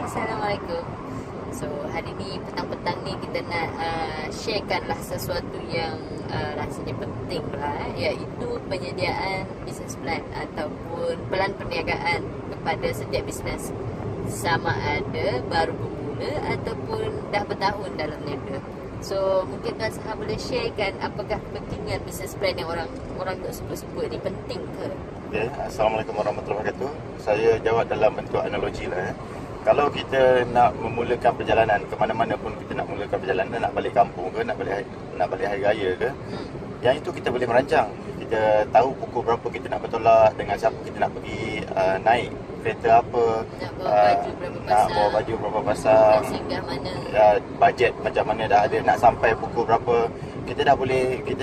Assalamualaikum. So, hari ni petang-petang ni kita nak sharekanlah sesuatu yang rasanya penting lah, iaitu penyediaan business plan ataupun pelan perniagaan kepada setiap bisnes, sama ada baru bermula ataupun dah bertahun dalam niaga. So, mungkin Tuan Saha boleh sharekan apakah kepentingan business plan yang orang duk sebut-sebut ni, penting ke? Okay. Assalamualaikum warahmatullahi wabarakatuh. Saya jawab dalam bentuk analogi lah. Kalau kita nak memulakan perjalanan ke mana-mana pun, kita nak mulakan perjalanan, nak balik kampung ke, nak balik hari raya ke, yang itu kita boleh merancang. Kita tahu pukul berapa kita nak bertolak, dengan siapa kita nak pergi, naik kereta apa, nak bawa baju berapa pasang, nak singgah mana, bajet macam mana dah ada, nak sampai pukul berapa. Kita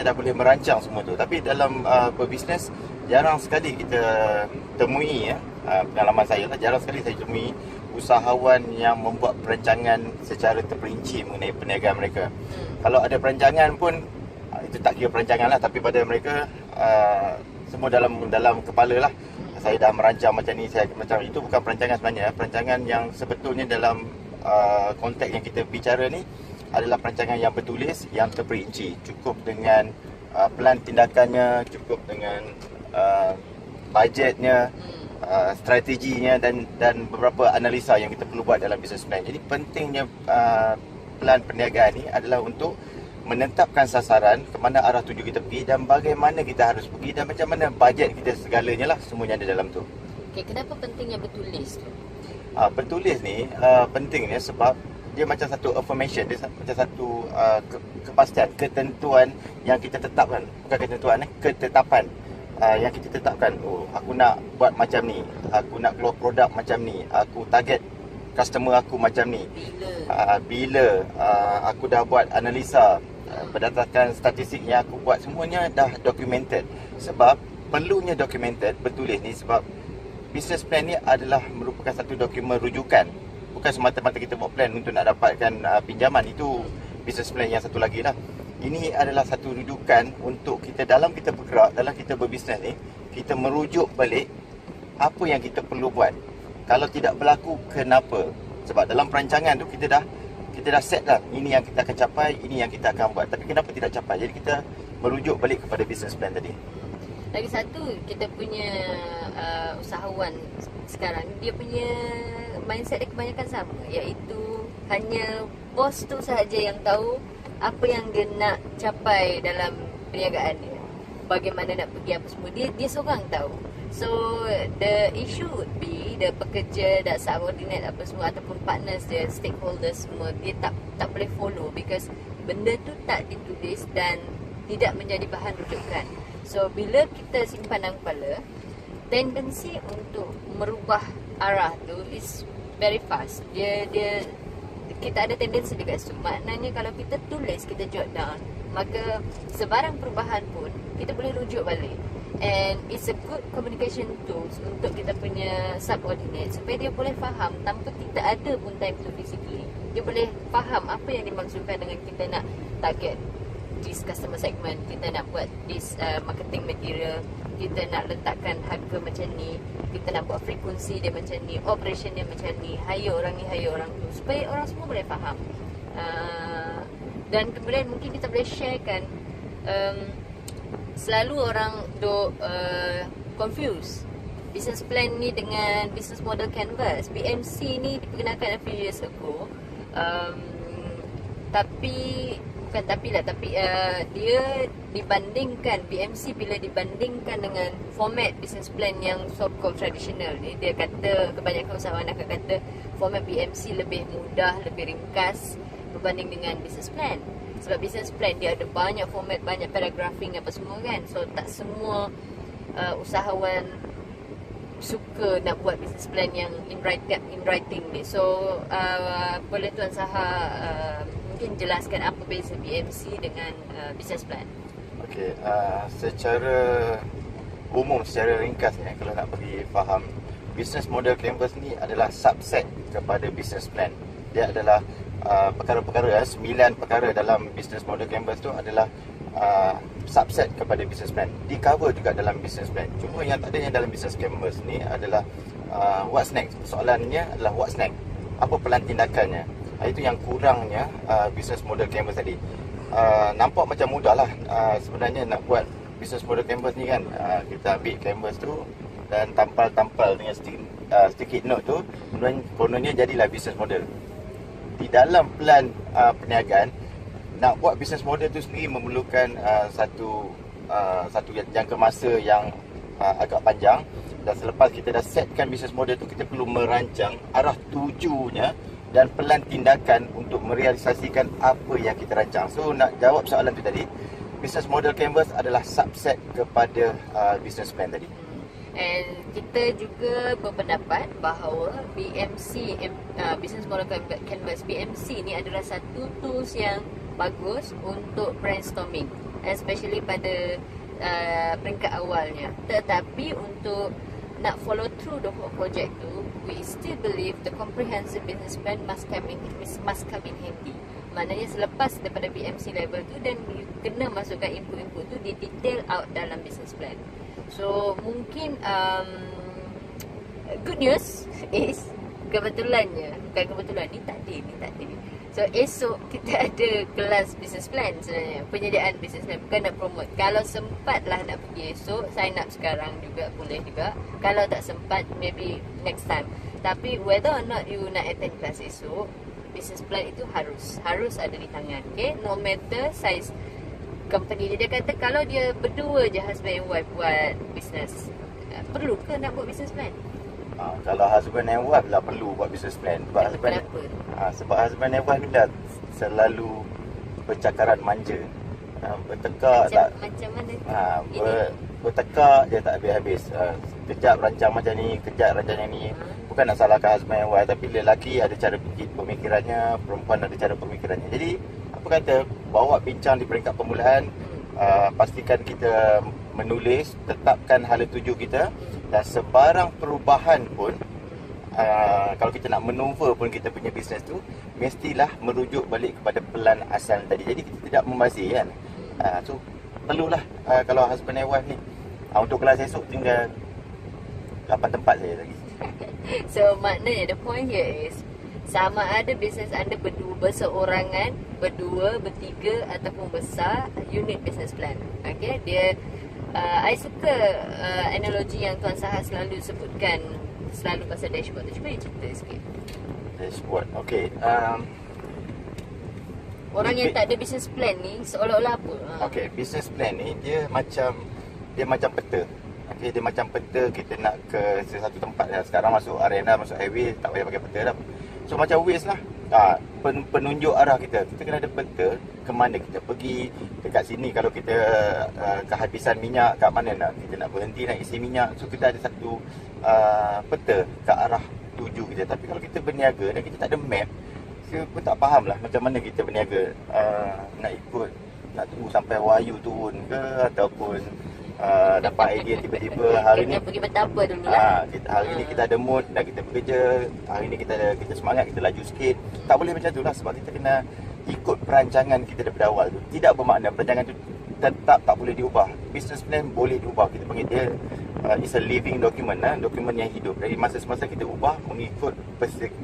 dah boleh merancang semua tu. Tapi dalam berbisnes, jarang sekali kita temui, pengalaman saya lah, jarang sekali saya temui usahawan yang membuat perancangan secara terperinci mengenai perniagaan mereka. Kalau ada perancangan pun, itu tak kira perancangan lah, tapi pada mereka semua dalam kepala lah. Saya dah merancang macam ni, saya macam itu. Bukan perancangan sebenarnya. Perancangan yang sebetulnya dalam konteks yang kita bicara ni adalah perancangan yang bertulis, yang terperinci. Cukup dengan pelan tindakannya, cukup dengan bajetnya, strateginya dan beberapa analisa yang kita perlu buat dalam business plan. Jadi pentingnya pelan perniagaan ni adalah untuk menetapkan sasaran, ke mana arah tuju kita pergi dan bagaimana kita harus pergi dan macam mana bajet kita, segalanya lah, semuanya ada dalam tu. Okay, kenapa pentingnya bertulis tu? Bertulis ni pentingnya sebab dia macam satu affirmation, dia macam satu kepastian, ketentuan yang kita tetapkan. Bukan ketentuan, ketetapan yang kita tetapkan. Oh, aku nak buat macam ni, aku nak keluar produk macam ni, aku target customer aku macam ni. Bila aku dah buat analisa berdasarkan statistik yang aku buat, semuanya dah documented. Sebab perlunya documented, bertulis ni, sebab business plan ni adalah merupakan satu dokumen rujukan. Bukan semata-mata kita buat plan untuk nak dapatkan pinjaman. Itu business plan yang satu lagi lah. Ini adalah satu rujukan untuk kita, dalam kita bergerak, dalam kita berbisnes ni, kita merujuk balik apa yang kita perlu buat. Kalau tidak berlaku, kenapa? Sebab dalam perancangan tu kita dah set dah, ini yang kita akan capai, ini yang kita akan buat. Tapi kenapa tidak capai? Jadi kita merujuk balik kepada business plan tadi. Lagi satu, kita punya usahawan sekarang, dia punya mindset dia kebanyakan sama, iaitu hanya bos tu sahaja yang tahu apa yang dia nak capai dalam perniagaan dia, bagaimana nak pergi apa semua, dia seorang tahu. So the issue would be the pekerja, that subordinate apa semua, ataupun partners dia, stakeholders semua, dia tak boleh follow because benda tu tak ditulis dan tidak menjadi bahan rujukan. So bila kita simpan dalam kepala, tendensi untuk merubah arah tu is very fast. Kita ada tendensi dekat situ. Maknanya kalau kita tulis, kita jot down, maka sebarang perubahan pun kita boleh rujuk balik. And it's a good communication tools untuk kita punya subordinate, supaya dia boleh faham tanpa kita ada pun time tu physically. Dia boleh faham apa yang dimaksudkan dengan kita nak target this customer segment, kita nak buat this marketing material, kita nak letakkan harga macam ni, kita nak buat frekuensi dia macam ni, operation dia macam ni, hire orang ni, hire orang tu, supaya orang semua boleh faham. Dan kemudian mungkin kita boleh sharekan, selalu orang confuse business plan ni dengan business model canvas. BMC ni diperkenalkan a few years ago, tapi dia dibandingkan BMC, bila dibandingkan dengan format business plan yang so-called traditional ni, dia kata, kebanyakan usahawan akan kata format BMC lebih mudah, lebih ringkas berbanding dengan business plan. Sebab business plan dia ada banyak format, banyak paragraphing apa semua kan. So tak semua usahawan suka nak buat business plan yang in writing ni. So boleh Tuan Saha mungkin jelaskan apa beza BMC dengan business plan? Okey, secara umum, secara ringkas ni, kalau nak bagi faham, business model canvas ni adalah subset kepada business plan. Dia adalah perkara-perkara, 9 perkara dalam business model canvas tu adalah subset kepada business plan. Di cover juga dalam business plan. Cuma yang tak adanya dalam business canvas ni adalah what's next. Soalannya adalah what's next. apa pelan tindakannya. Itu yang kurangnya business model canvas tadi. Nampak macam mudah lah sebenarnya nak buat business model canvas ni kan. Kita ambil canvas tu dan tampal-tampal dengan sticky note tu, kononnya jadilah business model. Di dalam plan perniagaan, nak buat business model tu sendiri memerlukan satu jangka masa yang agak panjang. Dan selepas kita dah setkan business model tu, kita perlu merancang arah tujunya dan pelan tindakan untuk merealisasikan apa yang kita rancang. So nak jawab soalan tu tadi, business model canvas adalah subset kepada business plan tadi. And kita juga berpendapat bahawa BMC, Business Model Canvas, BMC ni adalah satu tools yang bagus untuk brainstorming, especially pada peringkat awalnya. Tetapi untuk nak follow through the whole project tu, we still believe the comprehensive business plan must come in handy. Maknanya selepas daripada BMC level tu, dan you kena masukkan input-input tu di detail out dalam business plan. So mungkin good news is kebetulannya, bukan kebetulan, ni tak ada. So esok kita ada kelas business plan sebenarnya, penyediaan business plan, bukan nak promote. Kalau sempat lah nak pergi esok, sign up sekarang juga boleh juga. Kalau tak sempat, maybe next time. Tapi whether or not you nak attend kelas esok, business plan itu harus ada di tangan. Okay, no matter size company dia kata kalau dia berdua je husband and wife buat business, perlu ke nak buat business plan? Kalau husband and wife lah perlu buat business plan. Sebab husband and wife ni dah selalu bercakaran manja, bertekak macam mana bertekak je tak habis-habis. Kejap rancang macam ni, kejap rancang yang ni. Bukan nak salahkan husband and wife, tapi lelaki ada cara pemikirannya, perempuan ada cara pemikirannya. Jadi apa kata, bawa bincang di peringkat permulaan, pastikan kita menulis, tetapkan hala tuju kita, dan sebarang perubahan pun, kalau kita nak maneuver pun kita punya bisnes tu, mestilah merujuk balik kepada pelan asal tadi. Jadi kita tidak membazir kan. So perlulah kalau husband and wife ni. Untuk kelas esok tinggal 8 tempat saja lagi. So maknanya the point here is, sama ada bisnes anda berdua, berseorangan, berdua, bertiga ataupun besar, you need business plan. Okay, dia I suka analogi yang Tuan Sahar selalu sebutkan, selalu pasal dashboard tu. Cuba you cerita sikit. Dashboard, okay. Orang yang tak ada business plan ni seolah-olah apa? Okay, business plan ni dia macam peta. Okay, dia macam peta, kita nak ke sesuatu tempat. Sekarang masuk arena, masuk highway, tak payah pakai peta dah. So macam Waze lah, penunjuk arah kita. Kita kena ada peta ke mana kita pergi. Dekat sini kalau kita kehabisan minyak, kat mana kita nak berhenti nak isi minyak. So kita ada satu peta ke arah tuju kita. Tapi kalau kita berniaga dan kita tak ada map, kita pun tak faham lah macam mana kita berniaga. Nak ikut, nak tunggu sampai wayu turun ke, ataupun dapat idea tiba-tiba hari ni pergi betapa dulu lah. Hari ni kita ada mood dan kita bekerja, hari ni kita semangat, kita laju sikit. Tak boleh macam tu lah, sebab kita kena ikut perancangan kita daripada awal tu. Tidak bermakna perancangan tu tetap tak boleh diubah. Business plan boleh diubah. Kita panggil dia is a living document, dokumen yang hidup. Dari masa semasa kita ubah mengikut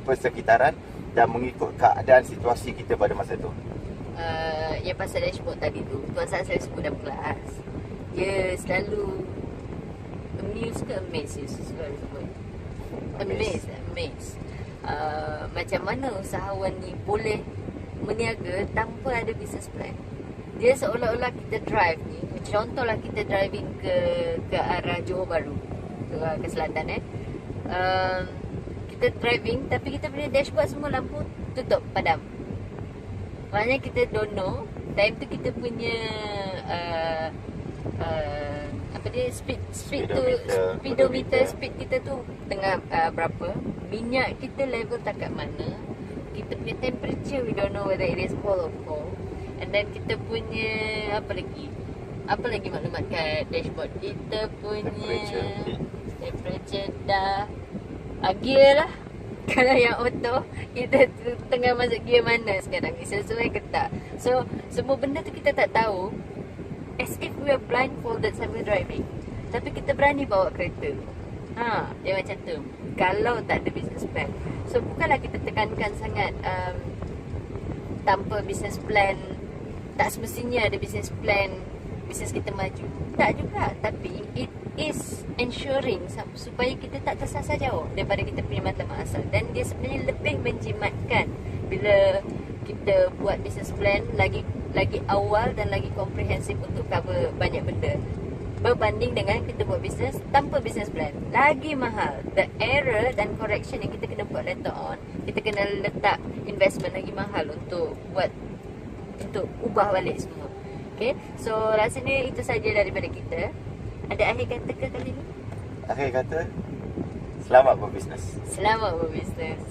persekitaran dan mengikut keadaan situasi kita pada masa tu. Yang pasal dashboard tadi tu, Tuan Sahar selalu sebut dalam kelas, dia selalu amuse ke amaze, selalu sebut amaze. Macam mana usahawan ni boleh meniaga tanpa ada business plan. Dia seolah-olah kita drive ni, contohlah kita driving ke arah Johor Bahru, ke selatan kita driving tapi kita punya dashboard semua lampu tutup, padam. Maknanya kita don't know time tu kita punya apa dia, speedometer, speed kita tu tengah berapa, minyak kita level tak kat mana, kita punya temperature we don't know whether it is cold or cold, and then kita punya apa lagi maklumat kat dashboard kita punya temperature dah gear lah. Kalau yang auto, kita tengah masuk gear mana sekarang ni, sesuai ke tak. So semua benda tu kita tak tahu, as if we are blindfolded sambil driving. Tapi kita berani bawa kereta. Dia macam tu. Kalau tak ada business plan. So bukanlah kita tekankan sangat tanpa business plan, tak semestinya ada business plan bisnes kita maju. Tak juga, tapi it is ensuring supaya kita tak tersasar jauh daripada kita punya matlamat asal. Dan dia sebenarnya lebih menjimatkan bila kita buat business plan lagi awal dan lagi komprehensif untuk cover banyak benda, berbanding dengan kita buat bisnes tanpa business plan. Lagi mahal. The error dan correction yang kita kena buat later on, kita kena letak investment lagi mahal untuk ubah balik semua. Okay, so rasanya itu saja daripada kita. Ada akhir kata ke kali ni? Akhir kata, selamat berbisnes. Selamat berbisnes.